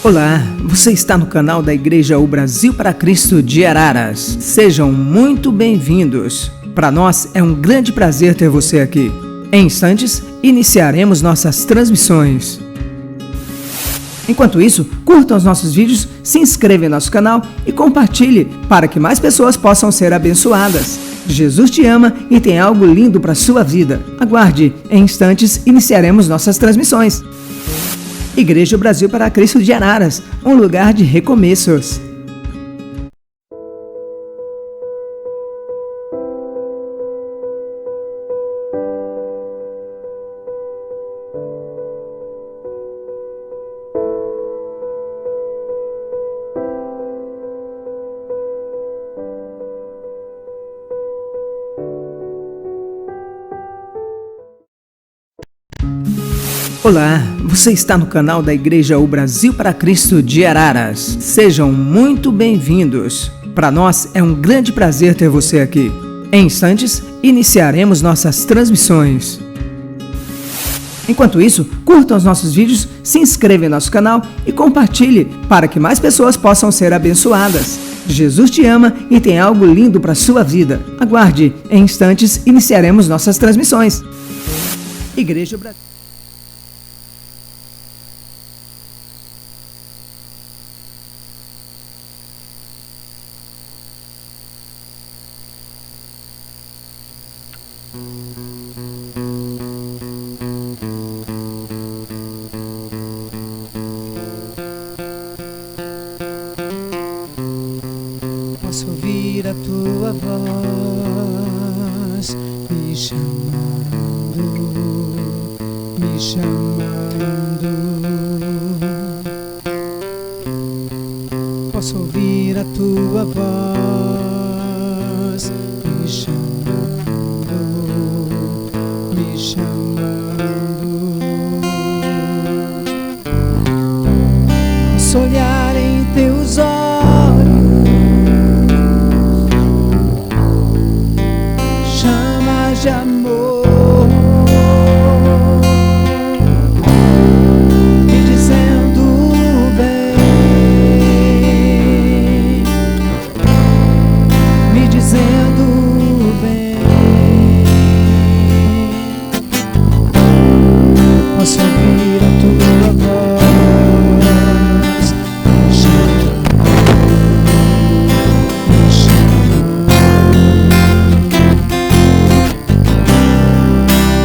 Olá, você está no canal da Igreja O Brasil para Cristo de Araras. Sejam muito bem-vindos. Para nós é um grande prazer ter você aqui. Em instantes, iniciaremos nossas transmissões. Enquanto isso, curtam os nossos vídeos, se inscreva em nosso canal e compartilhe para que mais pessoas possam ser abençoadas. Jesus te ama e tem algo lindo para a sua vida. Aguarde, em instantes iniciaremos nossas transmissões. Igreja Brasil para Cristo de Araras, um lugar de recomeços. Olá, você está no canal da Igreja O Brasil para Cristo de Araras. Sejam muito bem-vindos. Para nós é um grande prazer ter você aqui. Em instantes, iniciaremos nossas transmissões. Enquanto isso, curtam os nossos vídeos, se inscreva em nosso canal e compartilhe para que mais pessoas possam ser abençoadas. Jesus te ama e tem algo lindo para a sua vida. Aguarde, em instantes iniciaremos nossas transmissões. Igreja Brasil. Posso ouvir a tua voz me chamando, me chamando. Posso ouvir a tua voz me chamando, me chamando. Posso olhar em teus olhos, de amor, me dizendo bem, me dizendo bem. Posso ouvir a tua voz me chamando.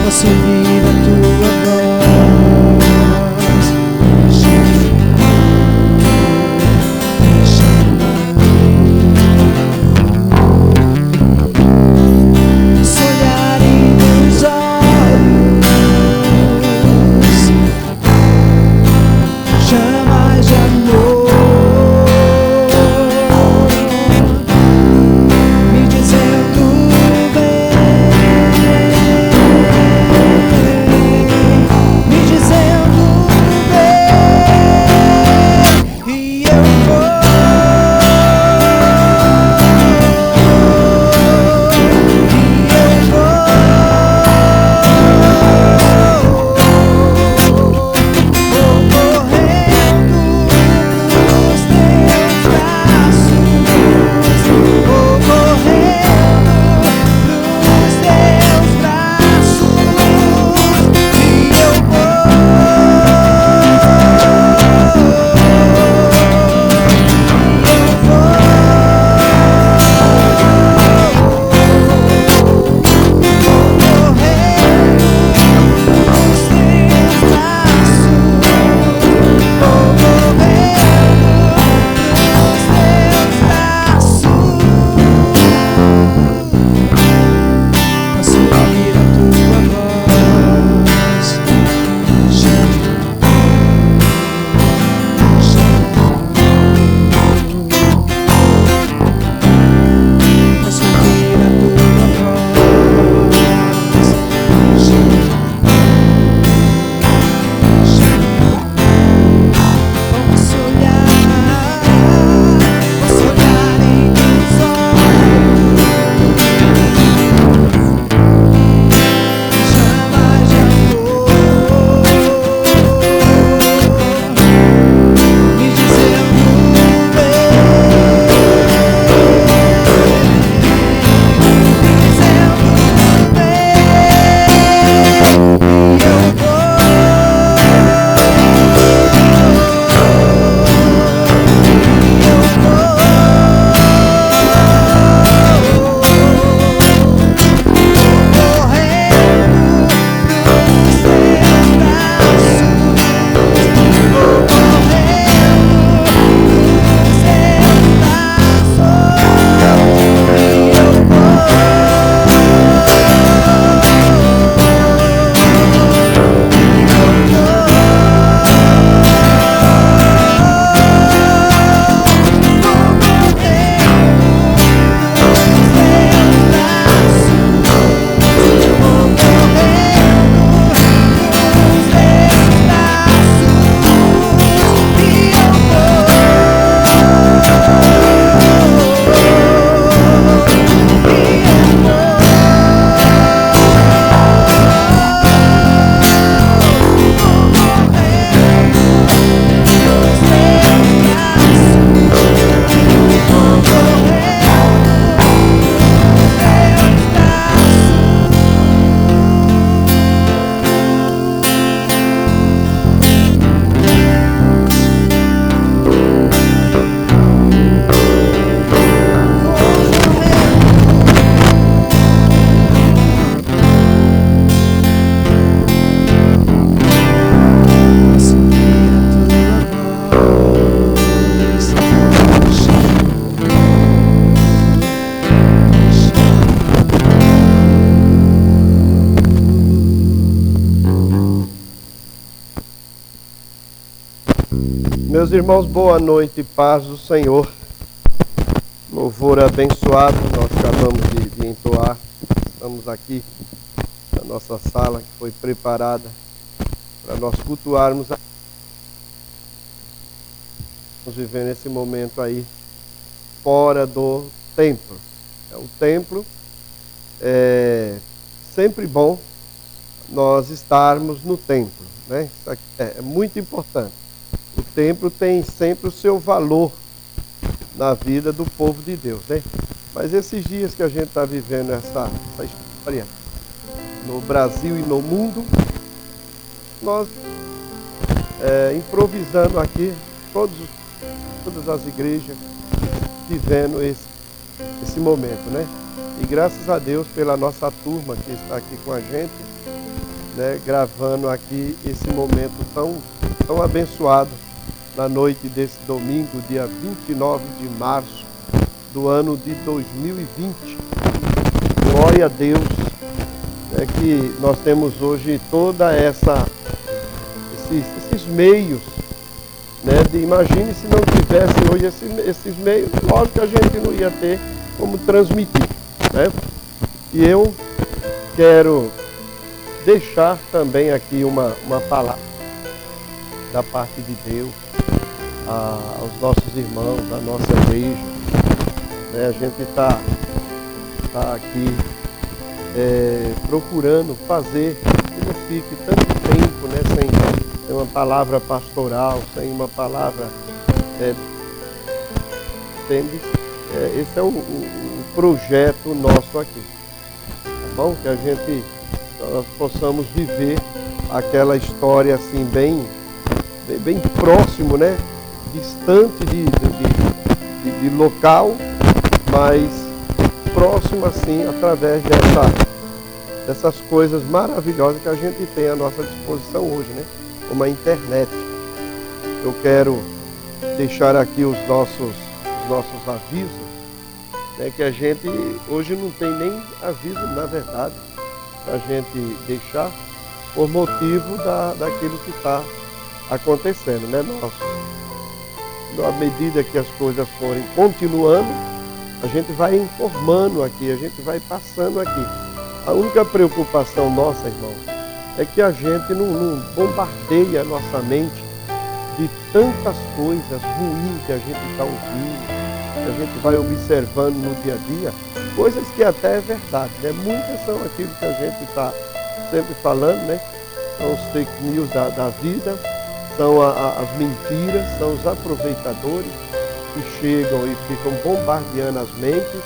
Posso ouvir a tua voz me chamando. Meus irmãos, boa noite, paz do Senhor. Louvor abençoado, nós acabamos de entoar. Estamos aqui na nossa sala que foi preparada para nós cultuarmos. Vamos viver nesse momento aí, fora do templo. O templo é sempre bom nós estarmos no templo, né? Isso aqui é muito importante. O templo tem sempre o seu valor na vida do povo de Deus, né? Mas esses dias que a gente está vivendo essa história no Brasil e no mundo, nós improvisando aqui, todas as igrejas vivendo esse momento, né? E graças a Deus pela nossa turma que está aqui com a gente, né, gravando aqui esse momento tão abençoado na noite desse domingo, dia 29 de março do ano de 2020. Glória a Deus, né, que nós temos hoje toda esses meios, né, imagine se não tivesse hoje esses meios, lógico que a gente não ia ter como transmitir, né? E eu quero deixar também aqui uma palavra da parte de Deus aos nossos irmãos, da nossa igreja, né? A gente está aqui procurando fazer que não fique tanto tempo, né, sem uma palavra pastoral, sem uma palavra, entende? Esse é o projeto nosso aqui, tá bom? Que nós possamos viver aquela história assim bem próximo, né? Distante de local, mas próximo assim através dessas coisas maravilhosas que a gente tem à nossa disposição hoje, né? Como a internet. Eu quero deixar aqui os nossos avisos, né? Que a gente hoje não tem nem aviso, na verdade, a gente deixar por motivo daquilo que está acontecendo, né? À medida que as coisas forem continuando, a gente vai informando aqui, a gente vai passando aqui. A única preocupação nossa, irmão, é que a gente não bombardeie a nossa mente de tantas coisas ruins que a gente está ouvindo, que a gente vai observando no dia a dia, coisas que até é verdade, né? Muitas são aquilo que a gente está sempre falando, né? São os fake news da vida, são as mentiras, são os aproveitadores que chegam e ficam bombardeando as mentes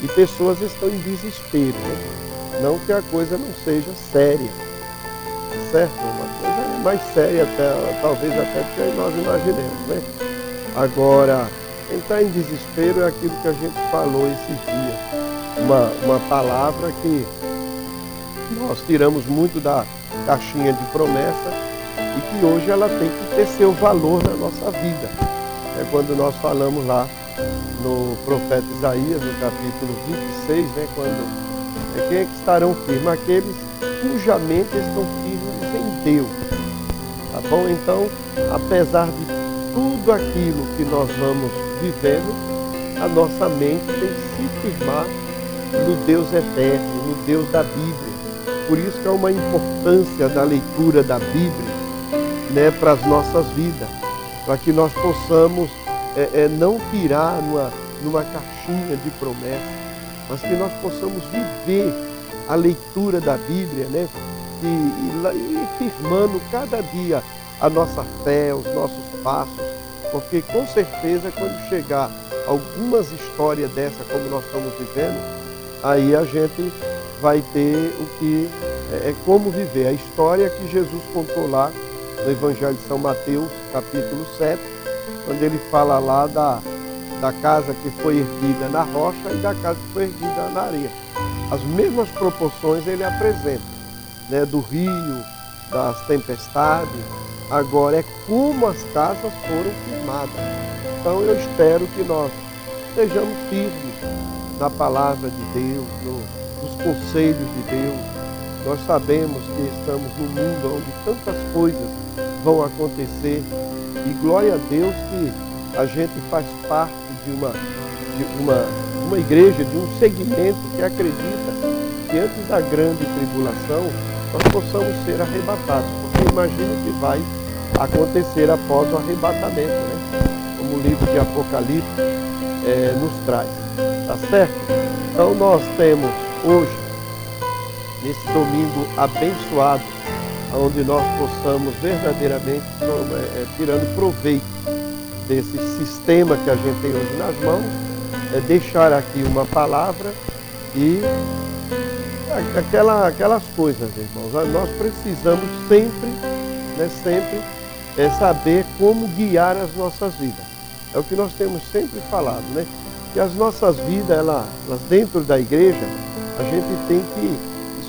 e pessoas estão em desespero, né? Não que a coisa não seja séria, certo? Uma coisa mais séria, talvez até do que nós imaginemos, né? Agora, entrar em desespero é aquilo que a gente falou esses dias. Uma palavra que nós tiramos muito da caixinha de promessa e que hoje ela tem que ter seu valor na nossa vida. É quando nós falamos lá no profeta Isaías, no capítulo 26, né, quem é que estarão firmes? Aqueles cuja mente estão firmes em Deus. Tá bom? Então, apesar de tudo aquilo que nós vamos vivendo, a nossa mente tem que se firmar no Deus eterno, no Deus da Bíblia. Por isso que é uma importância da leitura da Bíblia, né, para as nossas vidas, para que nós possamos não tirar numa caixinha de promessas, mas que nós possamos viver a leitura da Bíblia, né, e firmando cada dia a nossa fé, os nossos passos, porque com certeza quando chegar algumas histórias dessa como nós estamos vivendo, aí a gente vai ter o que como viver. A história que Jesus contou lá no Evangelho de São Mateus, capítulo 7, quando ele fala lá da casa que foi erguida na rocha e da casa que foi erguida na areia. As mesmas proporções ele apresenta, né, do rio, das tempestades. Agora é como as casas foram firmadas. Então eu espero que nós estejamos firmes na palavra de Deus, nos conselhos de Deus. Nós sabemos que estamos num mundo onde tantas coisas vão acontecer E glória a Deus que a gente faz parte de uma igreja, de um segmento que acredita que antes da grande tribulação nós possamos ser arrebatados. Porque imagina o que vai acontecer após o arrebatamento, né? Como o livro de Apocalipse nos traz. Tá certo? Então nós temos hoje, nesse domingo abençoado, onde nós possamos verdadeiramente, tirando proveito desse sistema que a gente tem hoje nas mãos, deixar aqui uma palavra e aquelas coisas, irmãos. Nós precisamos sempre saber como guiar as nossas vidas. É o que nós temos sempre falado, né? Que as nossas vidas, elas dentro da igreja, a gente tem que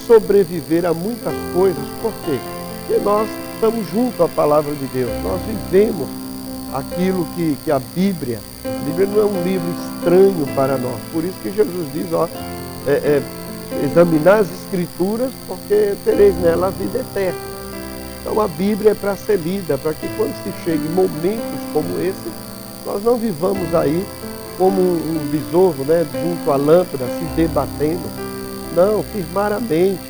sobreviver a muitas coisas. Por quê? Porque nós estamos junto à palavra de Deus. Nós vivemos aquilo que a Bíblia não é um livro estranho para nós. Por isso que Jesus diz, examinar as Escrituras, porque tereis nela a vida eterna. Então a Bíblia é para ser lida, para que quando se chegue momentos como esse, nós não vivamos aí como um besouro, né, junto à lâmpada, se debatendo. Não, firmar a mente,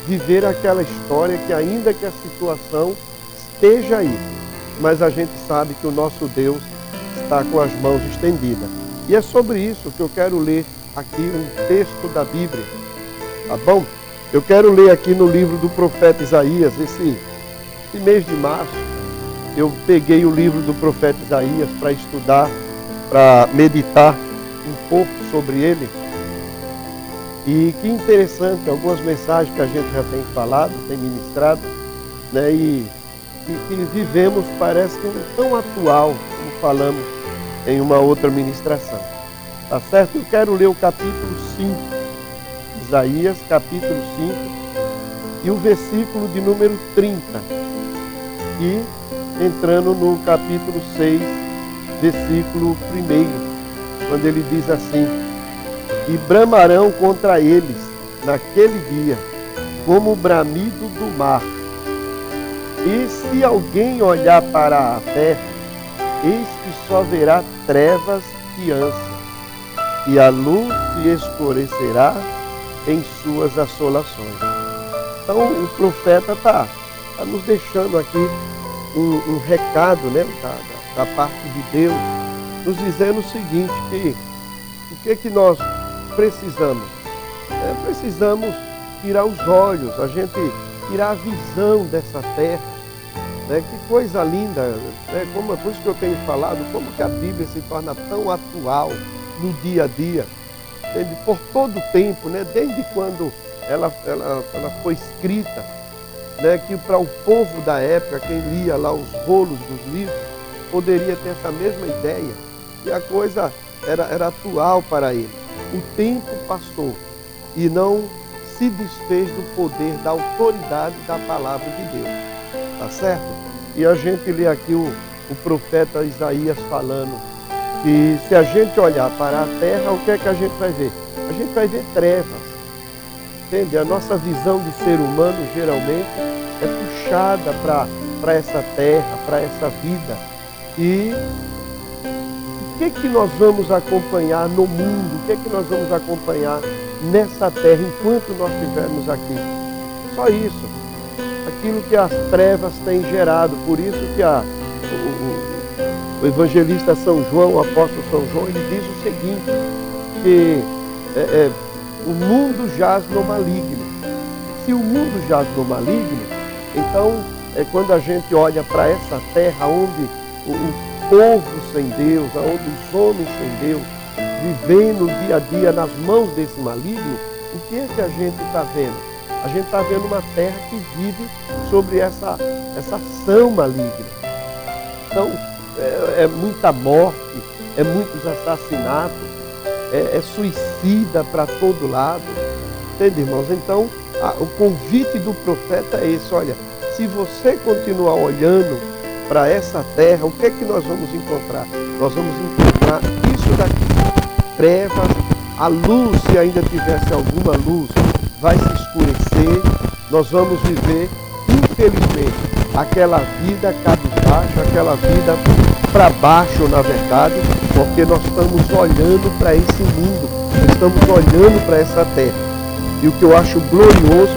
viver aquela história que ainda que a situação esteja aí, mas a gente sabe que o nosso Deus está com as mãos estendidas. E é sobre isso que eu quero ler aqui um texto da Bíblia, tá bom? Eu quero ler aqui no livro do profeta Isaías, esse mês de março, eu peguei o livro do profeta Isaías para estudar, para meditar um pouco sobre ele. E que interessante, algumas mensagens que a gente já tem falado, tem ministrado, né? E que vivemos, parece que tão atual, como falamos em uma outra ministração. Tá certo? Eu quero ler o capítulo 5, Isaías, capítulo 5, e o versículo de número 30. E entrando no capítulo 6, versículo 1, quando ele diz assim: e bramarão contra eles naquele dia, como o bramido do mar. E se alguém olhar para a terra, eis que só verá trevas e ânsia, e a luz se escurecerá em suas assolações. Então o profeta está nos deixando aqui um recado, né, da parte de Deus, nos dizendo o seguinte, que o que nós precisamos? Precisamos tirar os olhos, a gente tirar a visão dessa terra, né? Que coisa linda, né? Por isso que eu tenho falado, como que a Bíblia se torna tão atual no dia a dia, por todo o tempo, né? Desde quando ela foi escrita, né? Que para o povo da época, quem lia lá os rolos dos livros, poderia ter essa mesma ideia, e a coisa era atual para ele. O tempo passou e não se desfez do poder, da autoridade da palavra de Deus. Tá certo? E a gente lê aqui o profeta Isaías falando que se a gente olhar para a terra, o que é que a gente vai ver? A gente vai ver trevas. Entende? A nossa visão de ser humano geralmente é puxada para essa terra, para essa vida. E o que nós vamos acompanhar no mundo? O que nós vamos acompanhar nessa terra enquanto nós estivermos aqui? Só isso. Aquilo que as trevas têm gerado. Por isso que o evangelista São João, o apóstolo São João, ele diz o seguinte, que o mundo jaz no maligno. Se o mundo jaz no maligno, então quando a gente olha para essa terra onde o povo sem Deus, onde os homens sem Deus, vivendo dia a dia nas mãos desse maligno, o que é que a gente está vendo? A gente está vendo uma terra que vive sobre essa ação maligna. Então, é muita morte, é muitos assassinatos, é suicida para todo lado. Entende, irmãos? Então, o convite do profeta é esse: olha, se você continuar olhando para essa terra, o que é que nós vamos encontrar? Nós vamos encontrar isso daqui: trevas, a luz, se ainda tivesse alguma luz, vai se escurecer. Nós vamos viver, infelizmente, aquela vida cabisbaixa, aquela vida para baixo, na verdade, porque nós estamos olhando para esse mundo, estamos olhando para essa terra. E o que eu acho glorioso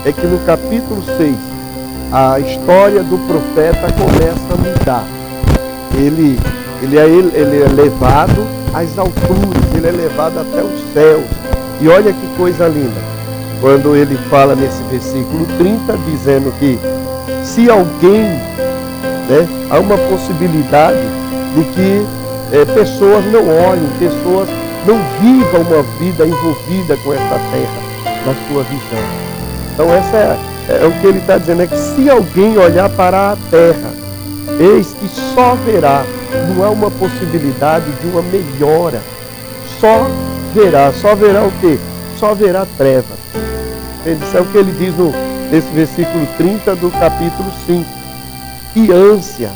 é que no capítulo 6, a história do profeta começa a mudar. Ele é levado às alturas, ele é levado até os céus. E olha que coisa linda, quando ele fala nesse versículo 30, dizendo que se alguém, há uma possibilidade de que pessoas não olhem, pessoas não vivam uma vida envolvida com essa terra, na sua visão. Então essa é o que ele está dizendo, é que se alguém olhar para a terra, eis que só verá, não há uma possibilidade de uma melhora, só verá o quê? Só verá trevas. Isso é o que ele diz nesse versículo 30 do capítulo 5. Que ânsia,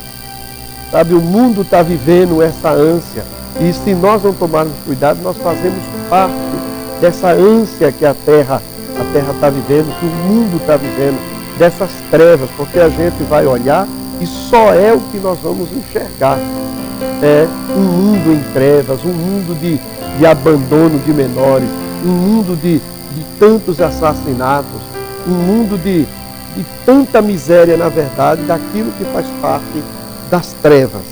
sabe, o mundo está vivendo essa ânsia, e se nós não tomarmos cuidado, nós fazemos parte dessa ânsia que a terra está vivendo, que o mundo está vivendo, dessas trevas, porque a gente vai olhar e só é o que nós vamos enxergar. É um mundo em trevas, um mundo de abandono de menores, um mundo de tantos assassinatos, um mundo de tanta miséria, na verdade, daquilo que faz parte das trevas,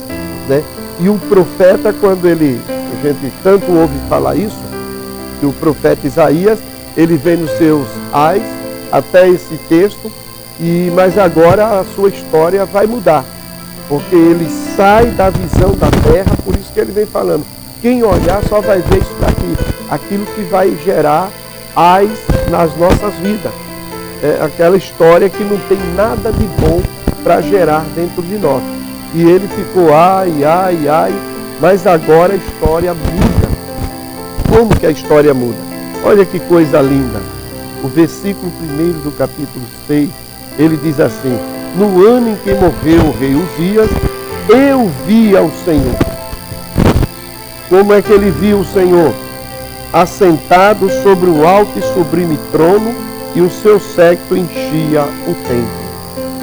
E o profeta, quando a gente tanto ouve falar isso, que o profeta Isaías, ele vem nos seus ais até esse texto, mas agora a sua história vai mudar, porque ele sai da visão da terra, por isso que ele vem falando, quem olhar só vai ver isso daqui, aquilo que vai gerar ais nas nossas vidas. É aquela história que não tem nada de bom para gerar dentro de nós. E ele ficou ai, mas agora a história muda. Como que a história muda? Olha que coisa linda. O versículo 1 do capítulo 6, ele diz assim, no ano em que morreu o rei Uzias, eu vi ao Senhor. Como é que ele viu o Senhor? Assentado sobre um alto e sublime trono, e o seu séquito enchia o templo.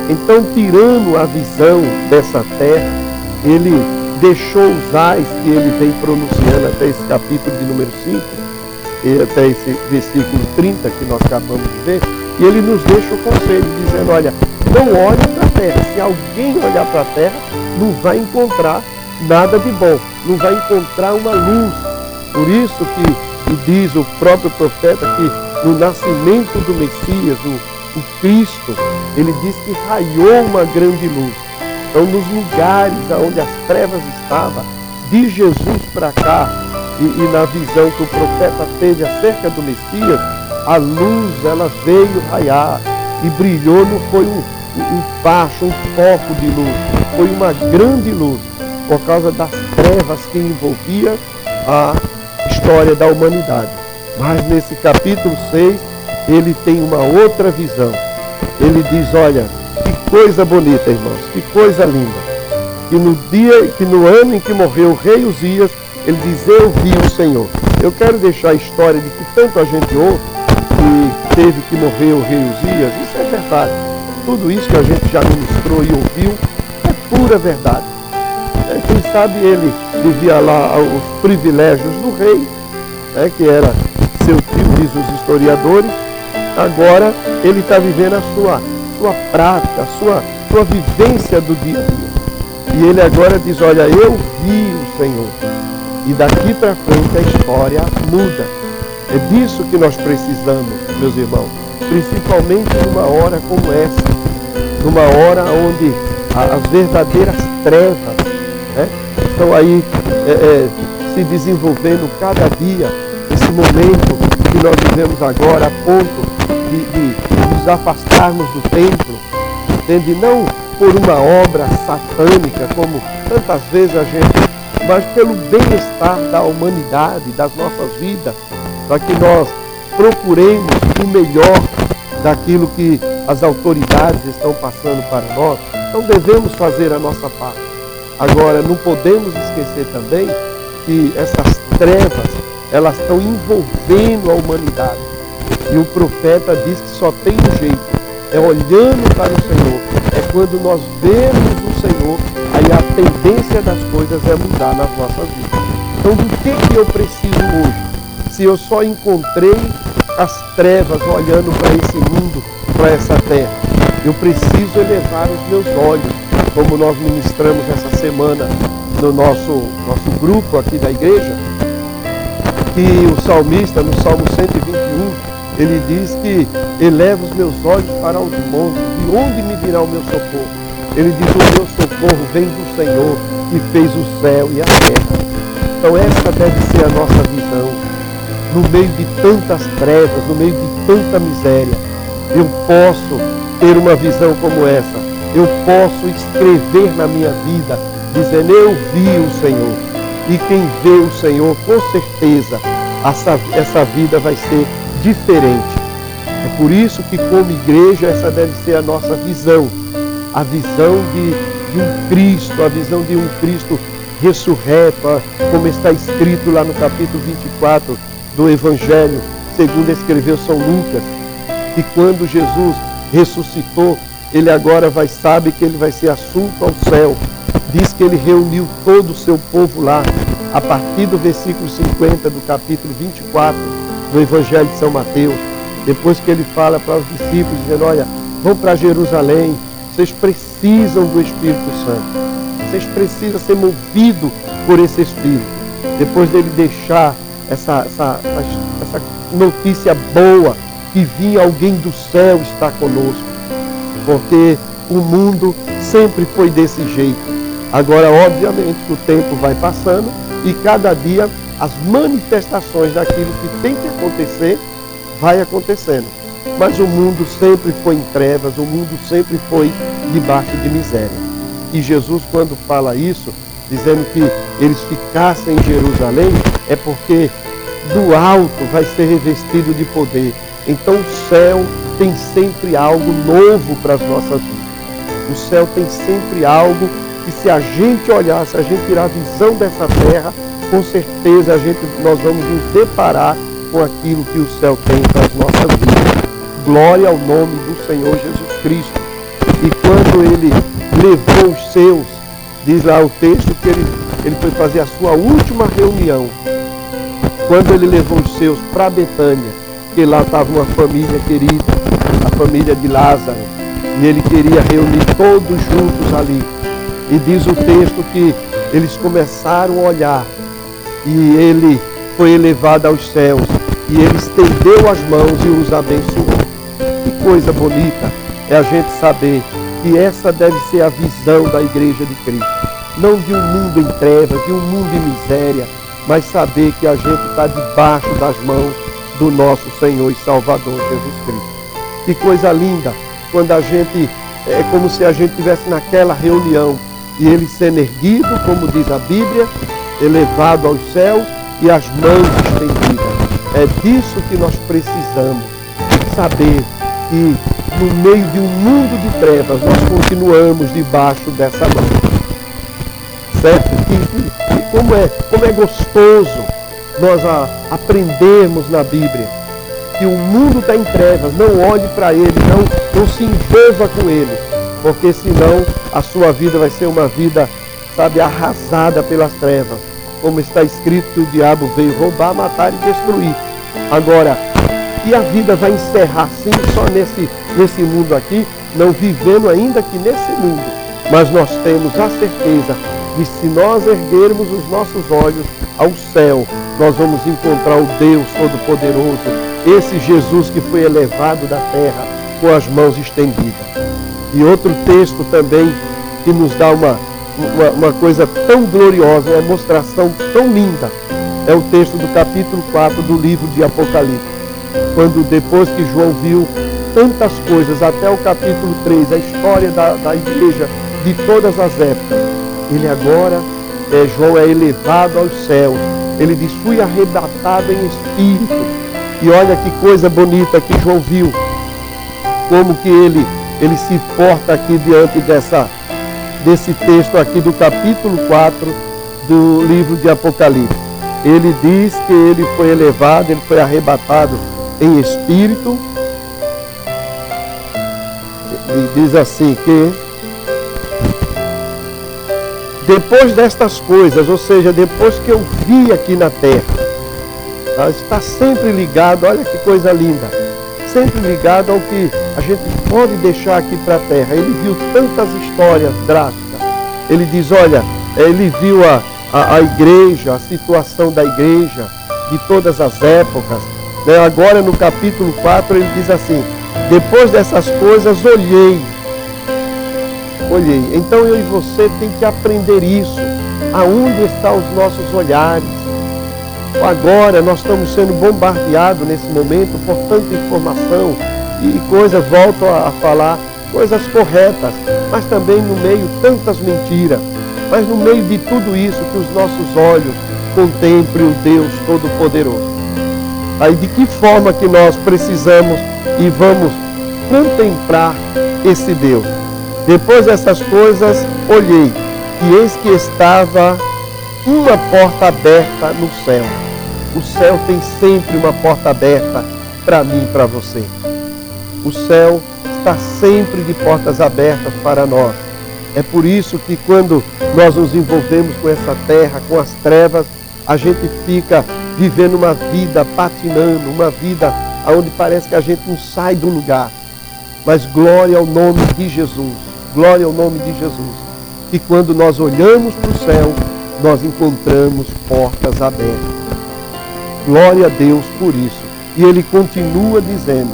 Então, tirando a visão dessa terra, ele deixou os ais que ele vem pronunciando até esse capítulo de número 5, e até esse versículo 30 que nós acabamos de ver, e ele nos deixa o conselho, dizendo, olha, não olhe para a terra. Se alguém olhar para a terra, não vai encontrar nada de bom, não vai encontrar uma luz. Por isso que diz o próprio profeta que no nascimento do Messias, o Cristo, ele diz que raiou uma grande luz. Então, nos lugares onde as trevas estavam, de Jesus para cá, e na visão que o profeta teve acerca do Messias, a luz, ela veio raiar e brilhou, não foi um facho, um foco de luz, foi uma grande luz, por causa das trevas que envolvia a história da humanidade. Mas nesse capítulo 6, ele tem uma outra visão. Ele diz, olha, que coisa bonita, irmãos, que coisa linda. Que no ano em que morreu o rei Uzias, ele diz, eu vi o Senhor. Eu quero deixar a história de que tanto a gente ouve, que teve que morrer o rei Uzias, isso é verdade. Tudo isso que a gente já ministrou e ouviu, é pura verdade. Quem sabe ele vivia lá os privilégios do rei, que era seu tio, diz os historiadores. Agora ele está vivendo a sua prática, a sua vivência do dia a dia. E ele agora diz, olha, eu vi o Senhor. E daqui para frente a história muda. É disso que nós precisamos, meus irmãos. Principalmente numa hora como essa. Numa hora onde as verdadeiras trevas estão aí se desenvolvendo cada dia. Esse momento que nós vivemos agora, a ponto de nos afastarmos do templo, entende? Não por uma obra satânica, como tantas vezes a gente, mas pelo bem-estar da humanidade, das nossas vidas, para que nós procuremos o melhor daquilo que as autoridades estão passando para nós. Então devemos fazer a nossa parte. Agora, não podemos esquecer também que essas trevas, elas estão envolvendo a humanidade. E o profeta diz que só tem um jeito, é olhando para o Senhor, é quando nós vemos o Senhor, aí a tendência das coisas é mudar nas nossas vidas. Então, do que eu preciso hoje? Se eu só encontrei as trevas olhando para esse mundo, para essa terra, eu preciso elevar os meus olhos, como nós ministramos essa semana no nosso grupo aqui da igreja, que o salmista, no Salmo 121, ele diz que eleva os meus olhos para os montes, de onde me virá o meu socorro? Ele diz, o meu socorro vem do Senhor, que fez o céu e a terra. Então essa deve ser a nossa visão. No meio de tantas trevas, no meio de tanta miséria, eu posso ter uma visão como essa. Eu posso escrever na minha vida, dizendo, eu vi o Senhor. E quem vê o Senhor, com certeza, essa vida vai ser diferente. É por isso que, como igreja, essa deve ser a nossa visão. A visão de um Cristo, a visão de um Cristo ressurreto, como está escrito lá no capítulo 24 do Evangelho, segundo escreveu São Lucas, que quando Jesus ressuscitou, ele agora sabe que ele vai ser assunto ao céu. Diz que ele reuniu todo o seu povo lá, a partir do versículo 50 do capítulo 24 do Evangelho de São Mateus, depois que ele fala para os discípulos, dizendo, olha, vão para Jerusalém, vocês precisam do Espírito Santo, vocês precisam ser movidos por esse Espírito. Depois dele deixar essa notícia boa, que vinha alguém do céu estar conosco, porque o mundo sempre foi desse jeito. Agora, obviamente, que o tempo vai passando e cada dia as manifestações daquilo que tem que acontecer, vai acontecendo. Mas o mundo sempre foi em trevas, o mundo sempre foi debaixo de miséria. E Jesus, quando fala isso, dizendo que eles ficassem em Jerusalém, é porque do alto vai ser revestido de poder. Então o céu tem sempre algo novo para as nossas vidas. O céu tem sempre algo que, se a gente olhar, se a gente tirar a visão dessa terra, com certeza nós vamos nos deparar com aquilo que o céu tem para as nossas vidas. Glória ao nome do Senhor Jesus Cristo. E quando ele levou os seus, diz lá o texto que ele foi fazer a sua última reunião. Quando ele levou os seus para Betânia, que lá estava uma família querida, a família de Lázaro, e ele queria reunir todos juntos ali. E diz o texto que eles começaram a olhar, e ele foi elevado aos céus, e ele estendeu as mãos e os abençoou. Que coisa bonita é a gente saber que essa deve ser a visão da igreja de Cristo. Não de um mundo em trevas, de um mundo em miséria, mas saber que a gente está debaixo das mãos do nosso Senhor e Salvador Jesus Cristo. Que coisa linda, quando a gente, é como se a gente estivesse naquela reunião, e ele sendo erguido, como diz a Bíblia, elevado aos céus e as mãos estendidas. É disso que nós precisamos, saber que no meio de um mundo de trevas nós continuamos debaixo dessa mão. Certo? E como é gostoso nós aprendermos na Bíblia que o mundo está em trevas, não olhe para ele, não se envolva com ele, porque senão a sua vida vai ser uma vida, sabe, arrasada pelas trevas, como está escrito que o diabo veio roubar, matar e destruir. Agora, e a vida vai encerrar sim só nesse mundo aqui, não vivendo ainda aqui nesse mundo, mas nós temos a certeza de, se nós erguermos os nossos olhos ao céu, nós vamos encontrar o Deus Todo-Poderoso, esse Jesus que foi elevado da terra com as mãos estendidas. E outro texto também que nos dá uma coisa tão gloriosa, uma demonstração tão linda, é o texto do capítulo 4 do livro de Apocalipse. Quando depois que João viu tantas coisas, até o capítulo 3, a história da igreja de todas as épocas, ele agora, João é elevado aos céus. Ele diz, fui arrebatado em espírito. E olha que coisa bonita que João viu. Como que ele se porta aqui diante desse texto aqui do capítulo 4 do livro de Apocalipse. Ele diz que ele foi elevado, ele foi arrebatado em espírito. E diz assim que depois destas coisas, ou seja, depois que eu vi aqui na terra, tá? Está sempre ligado, olha que coisa linda, sempre ligado ao que a gente pode deixar aqui para a terra. Ele viu tantas histórias drásticas. Ele diz, olha, ele viu a igreja, a situação da igreja, de todas as épocas. Né? Agora no capítulo 4 ele diz assim, depois dessas coisas olhei. Então eu e você tem que aprender isso. Aonde estão os nossos olhares? Agora nós estamos sendo bombardeados nesse momento por tanta informação e coisas, volto a falar, coisas corretas, mas também no meio tantas mentiras. Mas no meio de tudo isso, que os nossos olhos contemplem o Deus Todo-Poderoso. Aí de que forma que nós precisamos e vamos contemplar esse Deus? Depois dessas coisas, olhei, e eis que estava uma porta aberta no céu. O céu tem sempre uma porta aberta para mim e para você. O céu está sempre de portas abertas para nós. É por isso que quando nós nos envolvemos com essa terra, com as trevas, a gente fica vivendo uma vida patinando, uma vida onde parece que a gente não sai do lugar. Mas glória ao nome de Jesus, glória ao nome de Jesus. E quando nós olhamos para o céu, nós encontramos portas abertas. Glória a Deus por isso. E ele continua dizendo,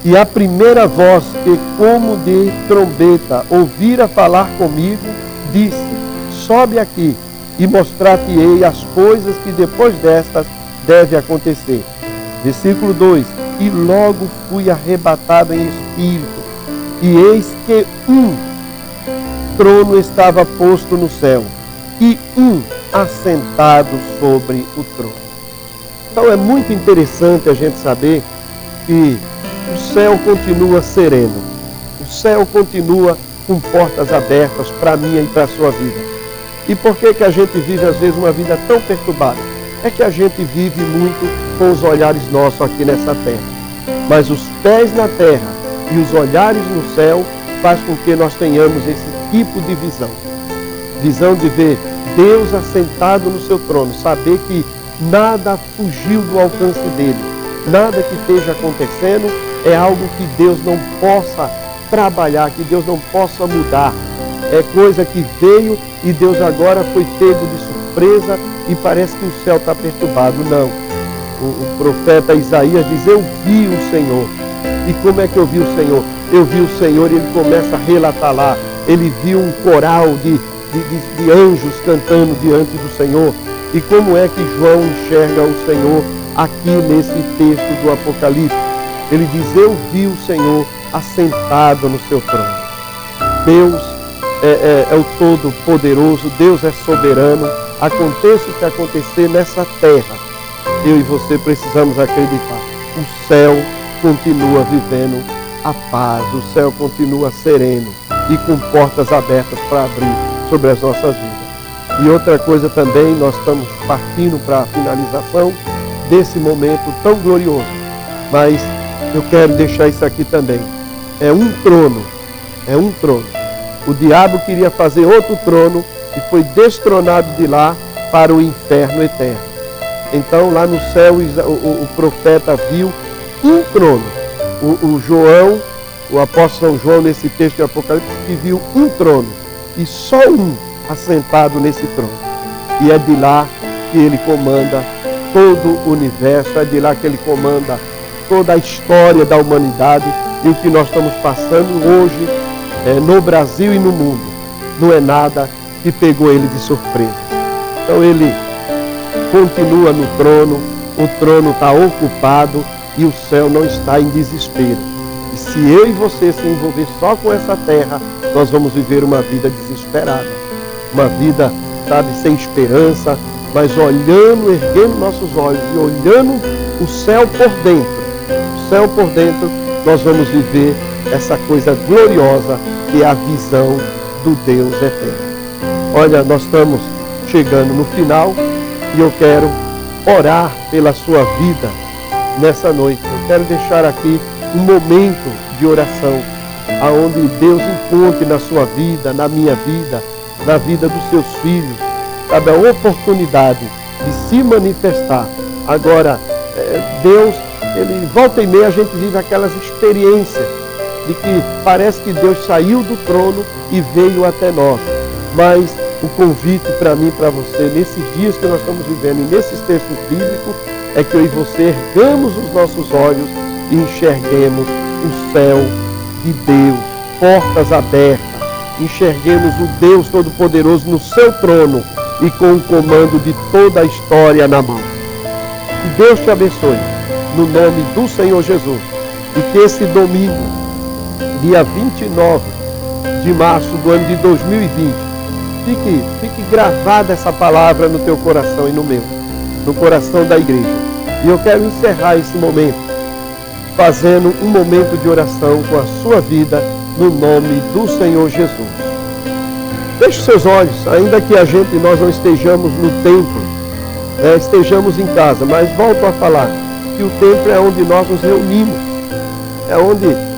e a primeira voz que como de trombeta ouvira falar comigo, disse, sobe aqui e mostrar-te-ei as coisas que depois destas deve acontecer. Versículo 2, e logo fui arrebatado em espírito, e eis que um trono estava posto no céu, e um assentado sobre o trono. Então é muito interessante a gente saber que o céu continua sereno. O céu continua com portas abertas para mim e para a sua vida. E por que a gente vive às vezes uma vida tão perturbada? É que a gente vive muito com os olhares nossos aqui nessa terra. Mas os pés na terra e os olhares no céu faz com que nós tenhamos esse tipo de visão. Visão de ver Deus assentado no seu trono, saber que nada fugiu do alcance dele, nada que esteja acontecendo é algo que Deus não possa trabalhar, que Deus não possa mudar. É coisa que veio e Deus agora foi pego de surpresa e parece que o céu está perturbado. Não. O profeta Isaías diz, eu vi o Senhor. E como é que eu vi o Senhor? Eu vi o Senhor e ele começa a relatar lá. Ele viu um coral de anjos cantando diante do Senhor. E como é que João enxerga o Senhor aqui nesse texto do Apocalipse? Ele diz, eu vi o Senhor assentado no seu trono. Deus é o Todo-Poderoso, Deus é soberano. Aconteça o que acontecer nessa terra, eu e você precisamos acreditar. O céu continua vivendo a paz, o céu continua sereno e com portas abertas para abrir sobre as nossas vidas. E outra coisa também, nós estamos partindo para a finalização desse momento tão glorioso, mas eu quero deixar isso aqui também. É um trono. O diabo queria fazer outro trono e foi destronado de lá para o inferno eterno. Então lá no céu o profeta viu um trono. O apóstolo São João, nesse texto de Apocalipse, que viu um trono e só um assentado nesse trono. E é de lá que ele comanda todo o universo, é de lá que ele comanda toda a história da humanidade. E o que nós estamos passando hoje no Brasil e no mundo não é nada que pegou ele de surpresa. Então ele continua no trono, o trono está ocupado e o céu não está em desespero. E se eu e você se envolver só com essa terra, nós vamos viver uma vida desesperada, uma vida, sem esperança, mas olhando, erguendo nossos olhos e olhando o céu por dentro, nós vamos viver essa coisa gloriosa que é a visão do Deus eterno. Olha, nós estamos chegando no final e eu quero orar pela sua vida nessa noite. Eu quero deixar aqui um momento de oração aonde Deus encontre na sua vida, na minha vida, na vida dos seus filhos, sabe, a oportunidade de se manifestar. Agora, Deus, ele volta e meia a gente vive aquelas experiências de que parece que Deus saiu do trono e veio até nós. Mas o convite para mim e para você, nesses dias que nós estamos vivendo e nesses textos bíblicos, é que eu e você ergamos os nossos olhos e enxerguemos o céu de Deus, portas abertas, enxerguemos o Deus Todo-Poderoso no seu trono e com o comando de toda a história na mão. Que Deus te abençoe, no nome do Senhor Jesus, e que esse domingo, dia 29 de março do ano de 2020, fique gravada essa palavra no teu coração e no meu, no coração da igreja. E eu quero encerrar esse momento fazendo um momento de oração com a sua vida, no nome do Senhor Jesus. Feche os seus olhos, ainda que nós não estejamos no templo, estejamos em casa, mas volto a falar que o templo é onde nós nos reunimos, é onde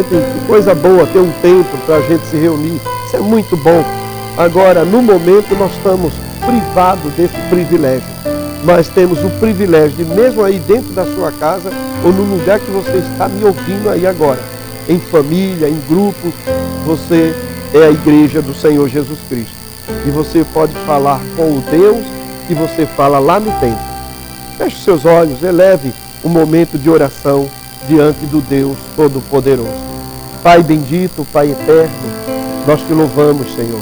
que coisa boa ter um templo para a gente se reunir, isso é muito bom. Agora, no momento, nós estamos privados desse privilégio, mas temos o privilégio de, mesmo aí dentro da sua casa, ou no lugar que você está me ouvindo aí agora, em família, em grupo, você é a igreja do Senhor Jesus Cristo. E você pode falar com o Deus que você fala lá no templo. Feche os seus olhos, eleve um momento de oração diante do Deus Todo-Poderoso. Pai bendito, Pai eterno, nós te louvamos, Senhor.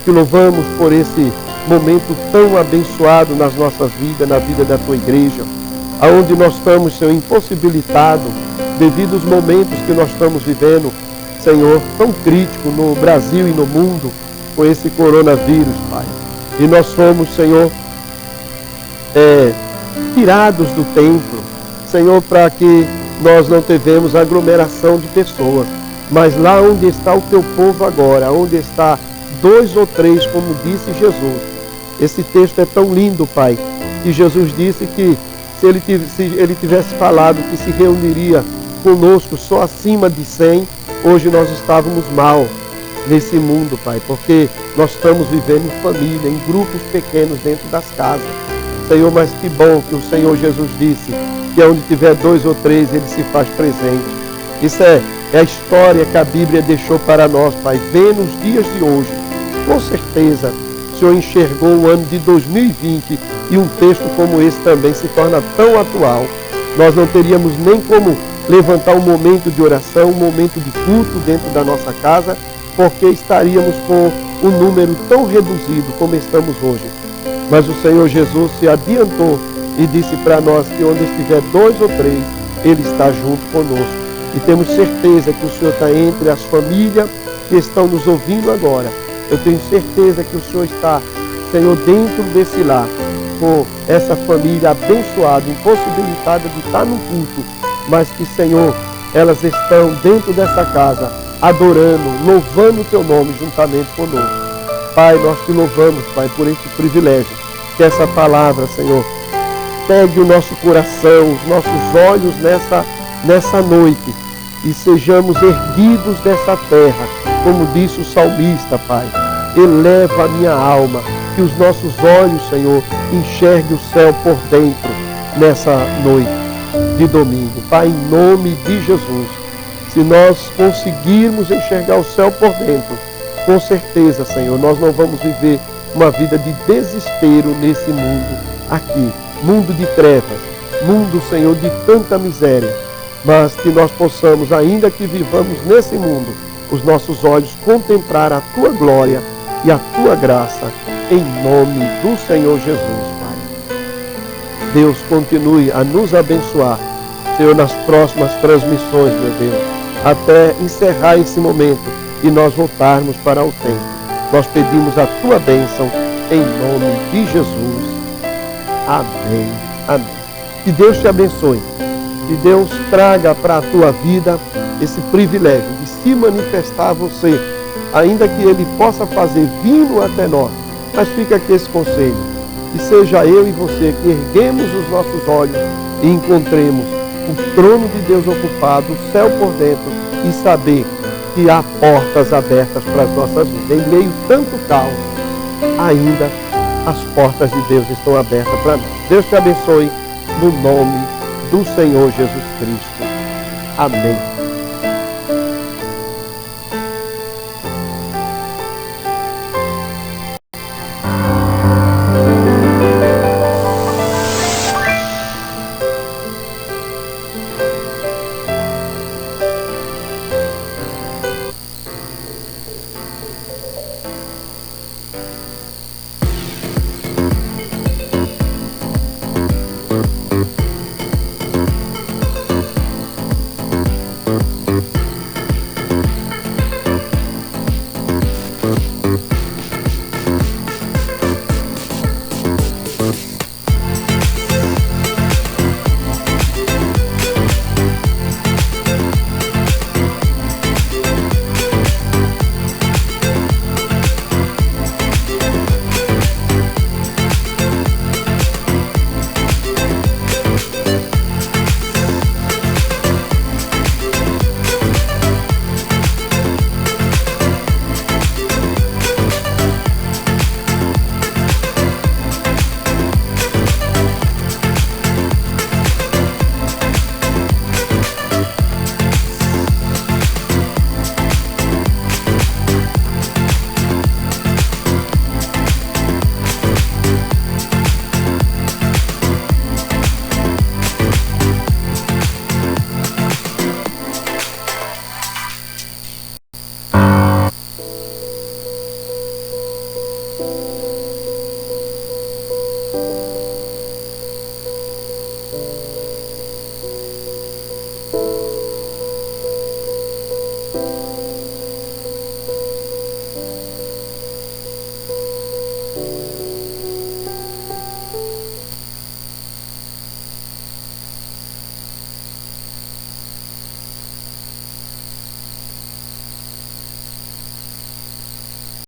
Te louvamos por esse momento tão abençoado nas nossas vidas, na vida da tua igreja, aonde nós estamos, Senhor, impossibilitados devido aos momentos que nós estamos vivendo, Senhor, tão crítico no Brasil e no mundo com esse coronavírus, Pai. E nós fomos, Senhor, tirados do templo, Senhor, para que nós não tivemos aglomeração de pessoas. Mas lá onde está o teu povo agora, onde está 2 ou 3, como disse Jesus. Esse texto é tão lindo, Pai, que Jesus disse que se ele tivesse falado que se reuniria conosco só acima de 100, hoje nós estávamos mal nesse mundo, Pai, porque nós estamos vivendo em família, em grupos pequenos dentro das casas. Senhor, mas que bom que o Senhor Jesus disse que onde tiver 2 ou 3, Ele se faz presente. Isso é a história que a Bíblia deixou para nós, Pai. Vê nos dias de hoje, com certeza, o Senhor enxergou o ano de 2020 e um texto como esse também se torna tão atual. Nós não teríamos nem como levantar um momento de oração, um momento de culto dentro da nossa casa, porque estaríamos com um número tão reduzido como estamos hoje. Mas o Senhor Jesus se adiantou e disse para nós que onde estiver 2 ou 3, Ele está junto conosco. E temos certeza que o Senhor está entre as famílias que estão nos ouvindo agora. Eu tenho certeza que o Senhor está, Senhor, dentro desse lar, com essa família abençoada, impossibilitada de estar no culto, mas que, Senhor, elas estão dentro dessa casa, adorando, louvando o Teu nome juntamente conosco. Pai, nós te louvamos, Pai, por esse privilégio, que essa palavra, Senhor, pegue o nosso coração, os nossos olhos nessa noite, e sejamos erguidos dessa terra, como disse o salmista, Pai. Eleva a minha alma, que os nossos olhos, Senhor, enxerguem o céu por dentro nessa noite de domingo. Pai, em nome de Jesus, se nós conseguirmos enxergar o céu por dentro, com certeza, Senhor, nós não vamos viver uma vida de desespero nesse mundo aqui, mundo de trevas, mundo, Senhor, de tanta miséria, mas que nós possamos, ainda que vivamos nesse mundo, os nossos olhos contemplar a Tua glória e a Tua graça, em nome do Senhor Jesus, Pai. Deus continue a nos abençoar, Senhor, nas próximas transmissões, meu Deus, até encerrar esse momento e nós voltarmos para o templo. Nós pedimos a Tua bênção, em nome de Jesus. Amém. Amém. Que Deus te abençoe. Que Deus traga para a tua vida esse privilégio de se manifestar a você, ainda que Ele possa fazer vindo até nós. Mas fica aqui esse conselho, que seja eu e você que erguemos os nossos olhos e encontremos o trono de Deus ocupado, o céu por dentro, e saber que há portas abertas para as nossas vidas. Em meio a tanto caos, ainda as portas de Deus estão abertas para nós. Deus te abençoe no nome do Senhor Jesus Cristo. Amém.